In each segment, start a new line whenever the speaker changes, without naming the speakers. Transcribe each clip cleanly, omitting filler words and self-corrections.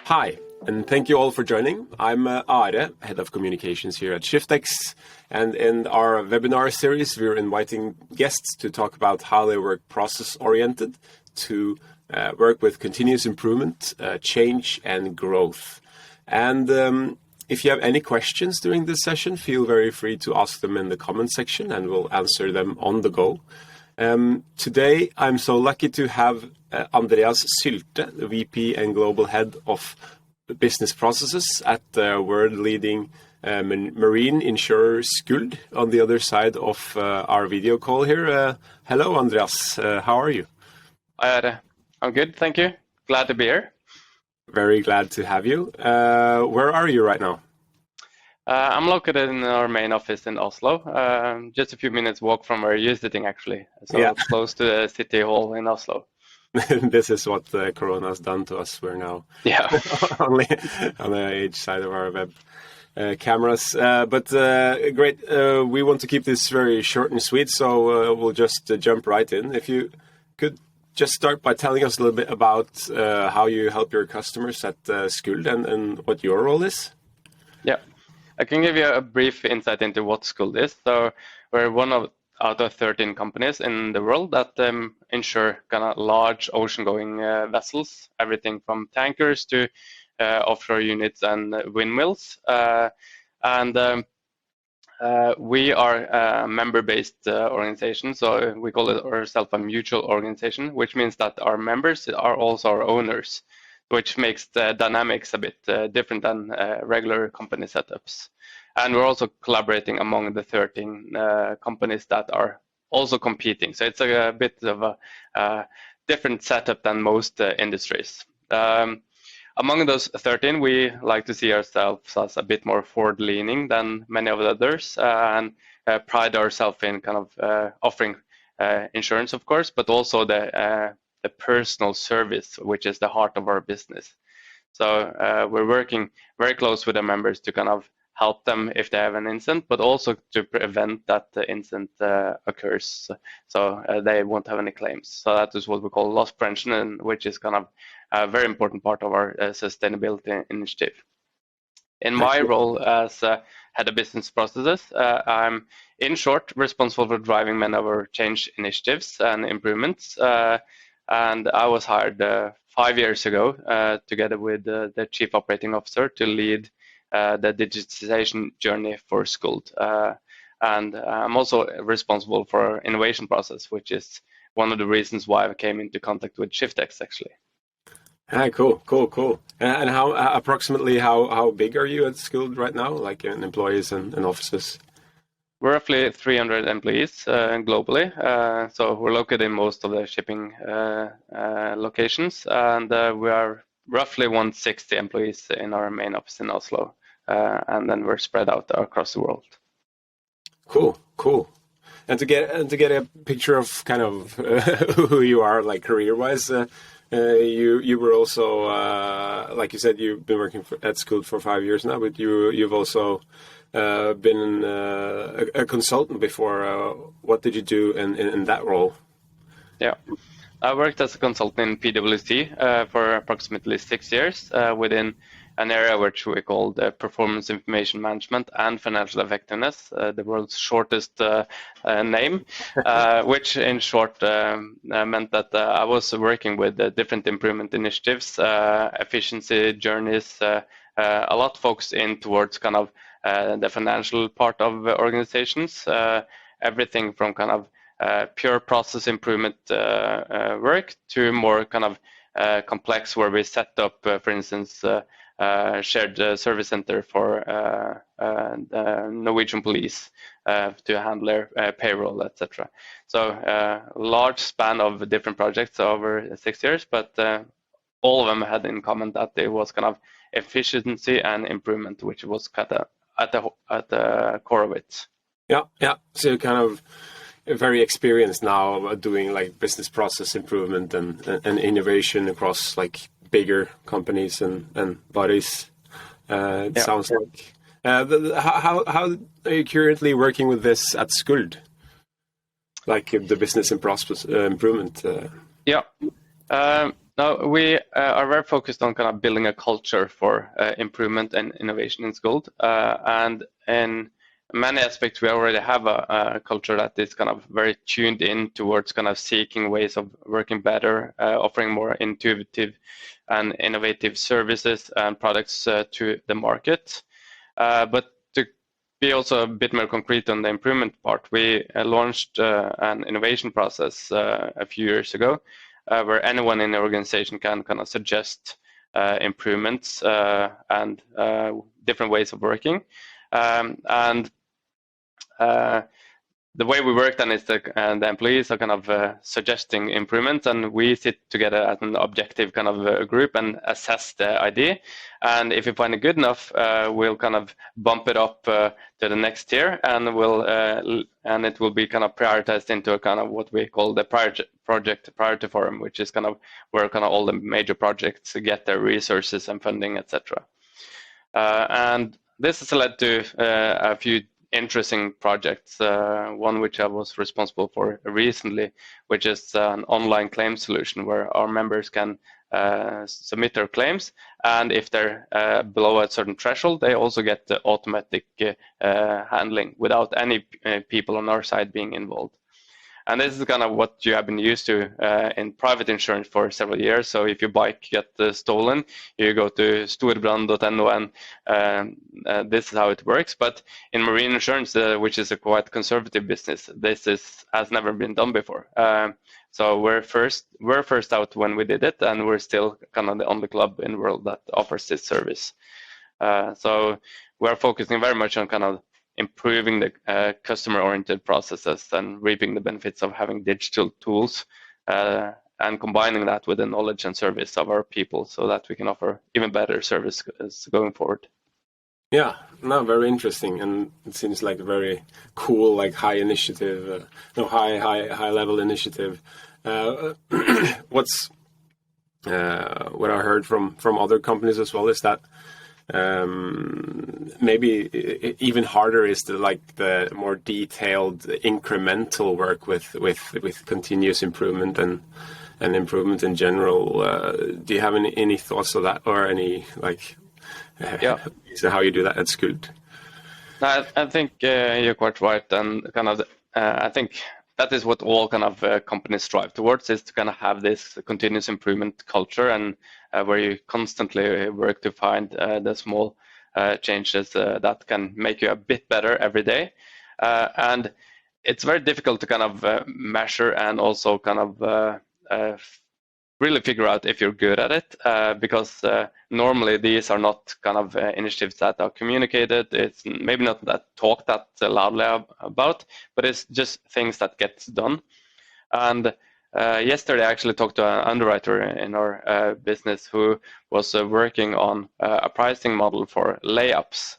Hi, and thank you all for joining. I'm Are, Head of Communications here at ShiftX, and in our webinar series, we're inviting guests to talk about how they work process-oriented to work with continuous improvement, change, and growth. And if you have any questions during this session, feel very free to ask them in the comment section, and we'll answer them on the go. Today, I'm so lucky to have Andreas Sylthe, the VP and Global Head of Business Processes at the world-leading marine insurer Skuld, on the other side of our video call here. Hello, Andreas. How are you?
Hi, I'm good, thank you. Glad to be here.
Very glad to have you. Where are you right now?
I'm located in our main office in Oslo, just a few minutes walk from where you're sitting, actually. So yeah. Close to the city hall in Oslo.
This is what Corona has done to us. We're now only on each side of our web cameras. But great. We want to keep this very short and sweet, so we'll just jump right in. If you could just start by telling us a little bit about how you help your customers at Skuld and what your role is.
Yeah. I can give you a brief insight into what Skuld is. So we're one out of 13 companies in the world that insure kind of large ocean-going vessels, everything from tankers to offshore units and windmills. We are a member-based organization, so we call it ourselves a mutual organization, which means that our members are also our owners, which makes the dynamics a bit different than regular company setups. And we're also collaborating among the 13 companies that are also competing. So it's a bit of a different setup than most industries. Among those 13, we like to see ourselves as a bit more forward-leaning than many of the others, and pride ourselves in kind of offering insurance, of course, but also the personal service, which is the heart of our business. So we're working very close with the members to kind of help them if they have an incident, but also to prevent that the incident occurs, so they won't have any claims. So that is what we call loss prevention, which is kind of a very important part of our sustainability initiative. In my role as head of business processes, I'm, in short, responsible for driving many of our change initiatives and improvements. And I was hired 5 years ago, together with the Chief Operating Officer, to lead the digitization journey for Skuld. And I'm also responsible for our innovation process, which is one of the reasons why I came into contact with ShiftX, actually.
Cool. And how approximately how big are you at Skuld right now, like in employees and offices?
We're roughly 300 employees globally. So we're located in most of the shipping locations, and we are roughly 160 employees in our main office in Oslo, and then we're spread out across the world.
Cool. And to get a picture of kind of who you are, like career-wise, you were also like you said, you've been working at Skuld for 5 years now, but you've also been a consultant before. What did you do in that role?
Yeah, I worked as a consultant in PwC for approximately 6 years within an area which we called performance information management and financial effectiveness, the world's shortest name, which in short meant that I was working with different improvement initiatives, efficiency journeys, a lot focused in towards kind of the financial part of organizations, everything from kind of pure process improvement work to more kind of complex, where we set up, for instance, shared service center for the Norwegian police to handle their payroll, etc. So large span of different projects over 6 years, but all of them had in common that it was kind of efficiency and improvement, which was kind of at the core of it.
Yeah. So you're kind of very experienced now doing like business process improvement and innovation across like bigger companies and bodies. It sounds like. How are you currently working with this at Skuld? Like the business and process improvement?
No, we are very focused on kind of building a culture for improvement and innovation in Skuld. And in many aspects, we already have a culture that is kind of very tuned in towards kind of seeking ways of working better, offering more intuitive and innovative services and products to the market. But to be also a bit more concrete on the improvement part, we launched an innovation process a few years ago, where anyone in the organization can kind of suggest improvements and different ways of working. The way we work then is the employees are kind of suggesting improvements, and we sit together as an objective kind of group and assess the idea. And if we find it good enough, we'll kind of bump it up to the next tier, and it will be kind of prioritized into a kind of what we call the project priority forum, which is kind of where kind of all the major projects get their resources and funding, etc. And this has led to a few interesting projects, one which I was responsible for recently, which is an online claim solution where our members can submit their claims, and if they're below a certain threshold, they also get the automatic handling without any people on our side being involved. And this is kind of what you have been used to in private insurance for several years. So if your bike gets stolen, you go to storebrand.no, and this is how it works. But in marine insurance, which is a quite conservative business, this has never been done before. So we're first out when we did it, and we're still kind of the only club in the world that offers this service. So we're focusing very much on kind of improving the customer-oriented processes and reaping the benefits of having digital tools and combining that with the knowledge and service of our people so that we can offer even better service going forward.
Yeah, no, very interesting, and it seems like a very cool, like high initiative, high level initiative. What I heard from other companies as well is that maybe even harder is the more detailed incremental work with continuous improvement and improvement in general. Do you have any thoughts of that, or any so how you do that at Skuld?
I think you're quite right, and kind of I think that is what all kind of companies strive towards, is to kind of have this continuous improvement culture, and where you constantly work to find the small changes that can make you a bit better every day. And it's very difficult to kind of measure and also kind of really figure out if you're good at it, because normally these are not kind of initiatives that are communicated. It's maybe not that talked that loudly about, but it's just things that get done. And yesterday I actually talked to an underwriter in our business who was working on a pricing model for layups.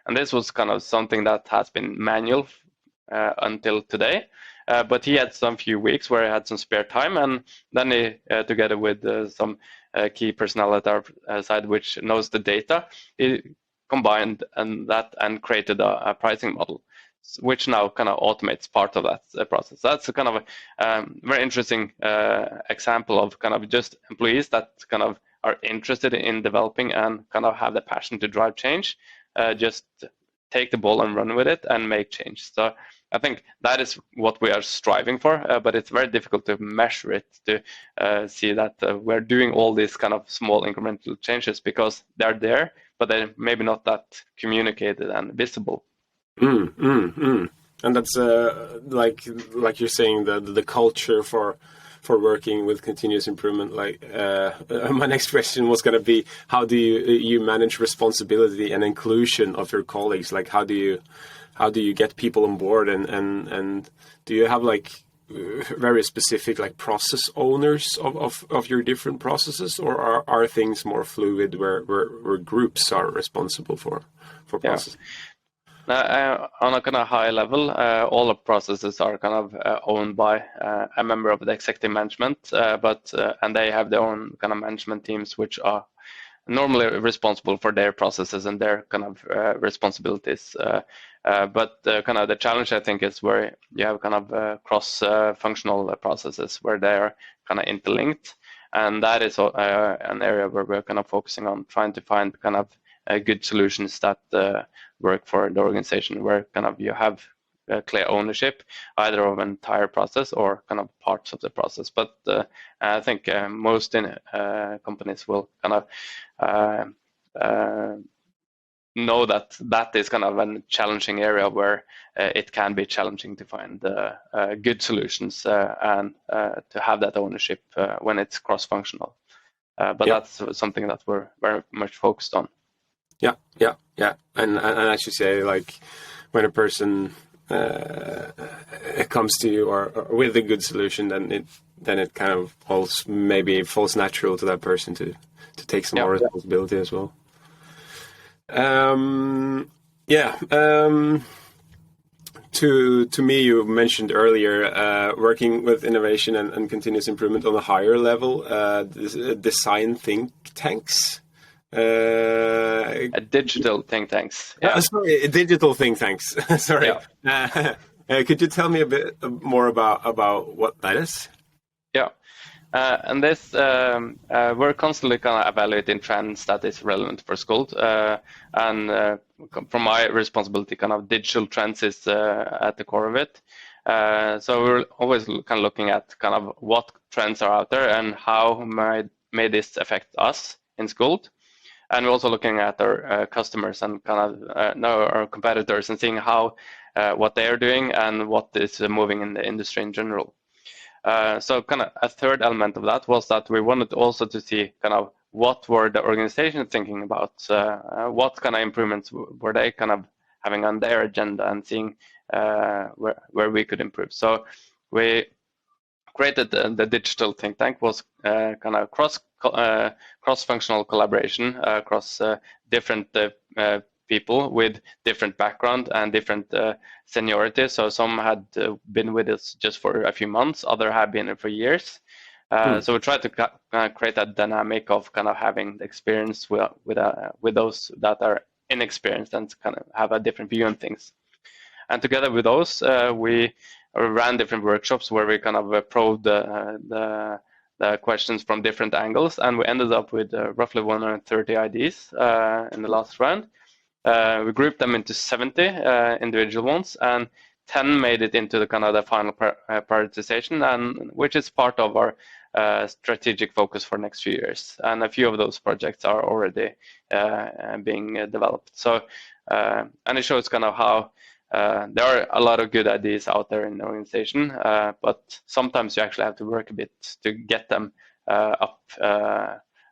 And this was kind of something that has been manual until today. But he had some few weeks where he had some spare time, and then he, together with some key personnel at our side, which knows the data, he combined that and created a pricing model, which now kind of automates part of that process. That's a kind of a very interesting example of kind of just employees that kind of are interested in developing and kind of have the passion to drive change, just take the ball and run with it and make change. So I think that is what we are striving for, but it's very difficult to measure it, to see that we're doing all these kind of small incremental changes, because they're there, but they're maybe not that communicated and visible.
And that's like you're saying, the culture for working with continuous improvement. My next question was going to be, how do you manage responsibility and inclusion of your colleagues? Like, how do you get people on board, and do you have very specific like process owners of your different processes, or are things more fluid where groups are responsible for process?
On a kind of high level, all the processes are kind of owned by a member of the executive management, and they have their own kind of management teams, which are normally responsible for their processes and their kind of responsibilities. But kind of the challenge, I think, is where you have kind of cross-functional processes where they are kind of interlinked, and that is an area where we're kind of focusing on trying to find kind of good solutions that work for the organization, where kind of you have clear ownership either of an entire process or kind of parts of the process. But I think most companies will kind of know that is kind of a challenging area where it can be challenging to find good solutions and to have that ownership when it's cross-functional. But that's something that we're very much focused on.
Yeah. And as you say, like when a person comes to you or with a good solution, then it kind of maybe falls natural to that person to take some more responsibility as well. To me, you mentioned earlier working with innovation and continuous improvement on a higher level, design think tanks.
A digital think tanks.
Digital think tanks. Sorry. Yeah. Could you tell me a bit more about what that is?
Yeah. And this, we're constantly kind of evaluating trends that is relevant for Skuld. And from my responsibility, kind of digital trends is at the core of it. So we're always kind of looking at kind of what trends are out there and how may this affect us in Skuld. And we're also looking at our customers and kind of our competitors and seeing how what they are doing and what is moving in the industry in general. So kind of a third element of that was that we wanted also to see kind of what were the organization thinking about, what kind of improvements were they kind of having on their agenda, and seeing where we could improve. So we created the digital think tank, was kind of cross-functional collaboration across different people with different background and different seniority. So some had been with us just for a few months, others have been for years. So we tried to create a dynamic of kind of having the experience with those that are inexperienced and kind of have a different view on things. And together with those, we ran different workshops where we kind of probed the questions from different angles, and we ended up with roughly 130 ideas in the last round. We grouped them into 70 individual ones, and 10 made it into the kind of the final prioritization, and which is part of our strategic focus for next few years. And a few of those projects are already being developed. So, and it shows kind of how there are a lot of good ideas out there in the organization, but sometimes you actually have to work a bit to get them up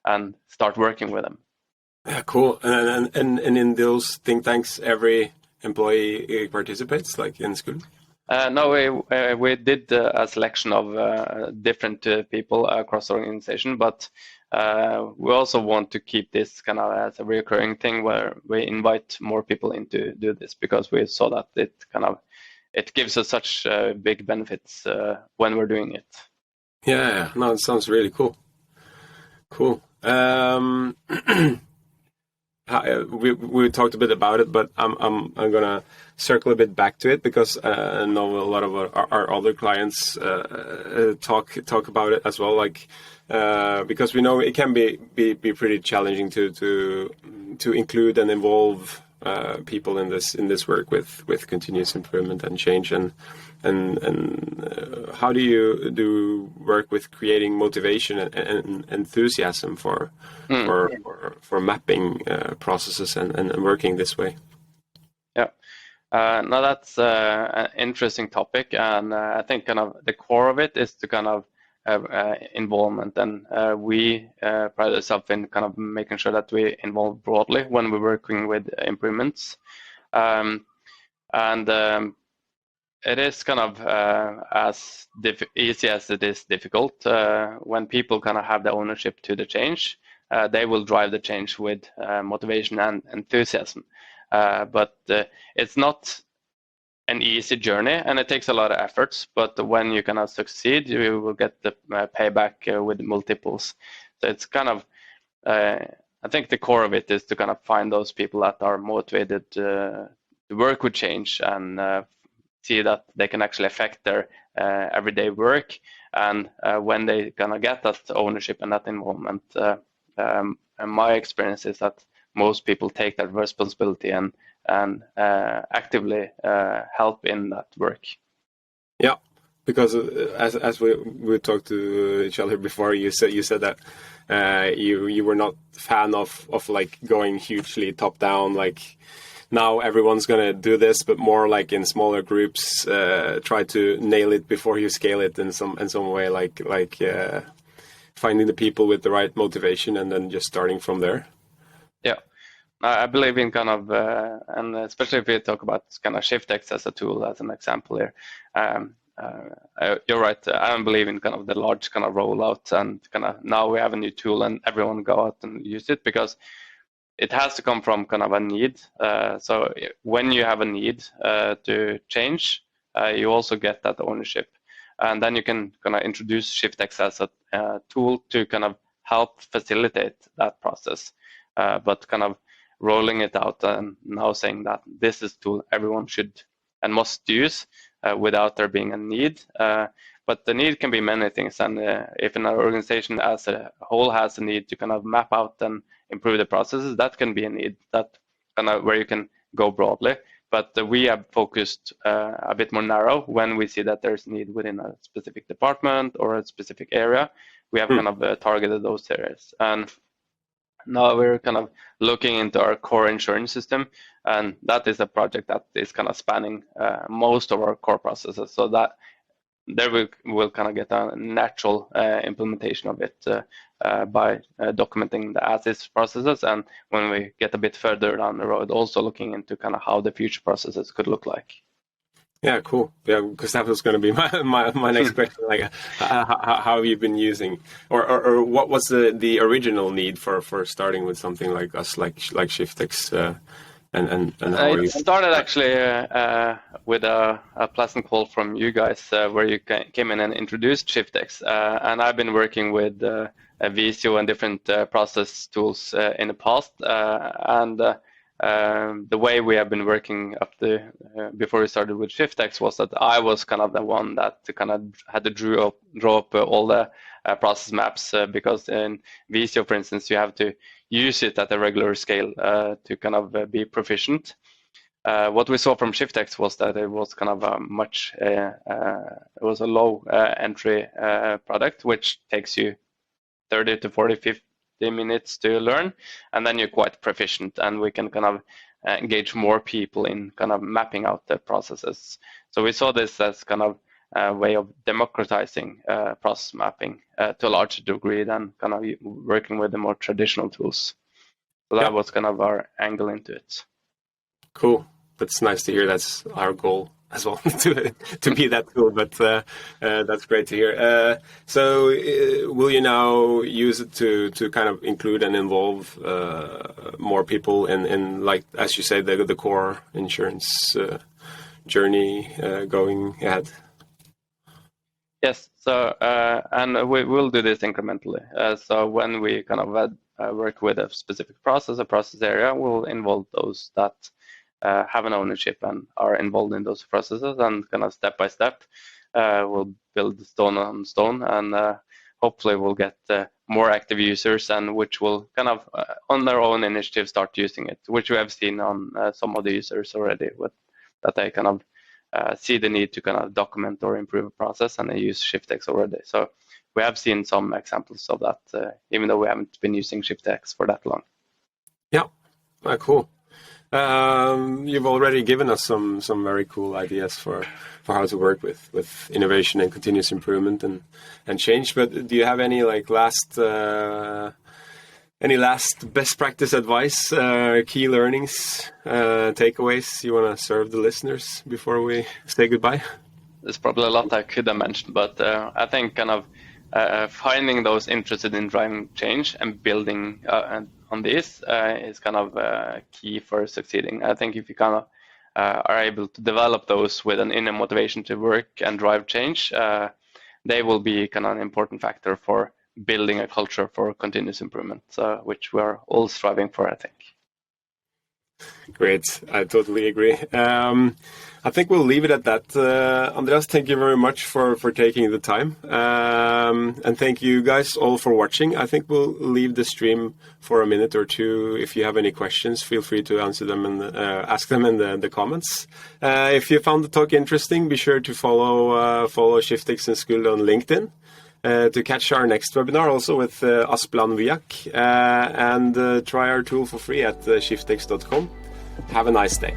and start working with them.
Yeah, cool. And in those think tanks, every employee participates, like in Skuld?
No, we did a selection of different people across the organization, but we also want to keep this kind of as a recurring thing where we invite more people in to do this, because we saw that it gives us such big benefits when we're doing it.
Yeah, no, it sounds really cool. Cool. We talked a bit about it, but I'm gonna circle a bit back to it, because I know a lot of our other clients talk about it as well. Like because we know it can be pretty challenging to include and involve people in this work with continuous improvement and change, and how do you work with creating motivation and enthusiasm for mapping processes and working this way?
Yeah, no, that's an interesting topic, and I think kind of the core of it is to kind of have involvement, and we pride ourselves in kind of making sure that we involve broadly when we're working with improvements, and It is kind of as easy as it is difficult. When people kind of have the ownership to the change, they will drive the change with motivation and enthusiasm. But it's not an easy journey, and it takes a lot of efforts. But when you kind of succeed, you will get the payback with multiples. So it's kind of, I think the core of it is to kind of find those people that are motivated to work with change and see that they can actually affect their everyday work. And when they kind of get that ownership and that involvement, and my experience is that most people take that responsibility and actively help in that work.
Yeah, because as we talked to each other before, you said that you were not a fan of like going hugely top down, like now everyone's gonna do this, but more like in smaller groups, try to nail it before you scale it in some way, like finding the people with the right motivation and then just starting from there.
Yeah, I believe in kind of, and especially if we talk about kind of ShiftX as a tool, as an example here. You're right. I don't believe in kind of the large kind of rollout and kind of now we have a new tool and everyone go out and use it, because it has to come from kind of a need. So when you have a need to change, you also get that ownership. And then you can kind of introduce ShiftX as a tool to kind of help facilitate that process. But kind of rolling it out and now saying that this is a tool everyone should and must use without there being a need. But the need can be many things. And if an organization as a whole has a need to kind of map out and improve the processes, that can be a need that kind of where you can go broadly. But we have focused a bit more narrow when we see that there's need within a specific department or a specific area. We have kind of targeted those areas. And now we're kind of looking into our core insurance system, and that is a project that is kind of spanning most of our core processes. So that there we'll kind of get a natural implementation of it by documenting the as-is processes, and when we get a bit further down the road, also looking into kind of how the future processes could look like.
Yeah, cool. Yeah, because that was going to be my next question. Like, how have you been using, or what was the original need for starting with something like us, like ShiftX, and how
it started actually with a pleasant call from you guys where you came in and introduced ShiftX, and I've been working with Visio and different process tools in the past, and the way we have been working up before we started with ShiftX was that I was kind of the one that kind of had to draw up all the process maps, because in Visio, for instance, you have to use it at a regular scale to kind of be proficient. What we saw from ShiftX was that it was kind of it was a low entry product, which takes you 30 to 40, 50 minutes to learn, and then you're quite proficient, and we can kind of engage more people in kind of mapping out the processes. So we saw this as kind of a way of democratizing process mapping to a larger degree than kind of working with the more traditional tools. So that was kind of our angle into it.
Cool. That's nice to hear. That's our goal as well, to be that tool, but that's great to hear. So will you now use it to kind of include and involve more people in like, as you say, the core insurance journey going ahead?
Yes, so and we will do this incrementally. So when we kind of work with a specific process, a process area, we'll involve those that have an ownership and are involved in those processes, and kind of step by step we'll build stone on stone, and hopefully we'll get more active users, and which will kind of on their own initiative start using it, which we have seen on some of the users already, with that they kind of see the need to kind of document or improve a process, and they use ShiftX already. So we have seen some examples of that, even though we haven't been using ShiftX for that long.
Yeah, cool. You've already given us some very cool ideas for how to work with innovation and continuous improvement and change. But do you have any like last Any last best practice advice, key learnings, takeaways you want to serve the listeners before we say goodbye?
There's probably a lot I could have mentioned, but I think kind of finding those interested in driving change and building on this is kind of key for succeeding. I think if you kind of are able to develop those with an inner motivation to work and drive change, they will be kind of an important factor for building a culture for continuous improvement, which we are all striving for, I think.
Great, I totally agree. I think we'll leave it at that. Andreas, thank you very much for taking the time. And thank you guys all for watching. I think we'll leave the stream for a minute or two. If you have any questions, feel free to answer them and ask them in the comments. If you found the talk interesting, be sure to follow ShiftX and Skuld on LinkedIn. To catch our next webinar also with Asplan Viak, and try our tool for free at shiftx.com. Have a nice day.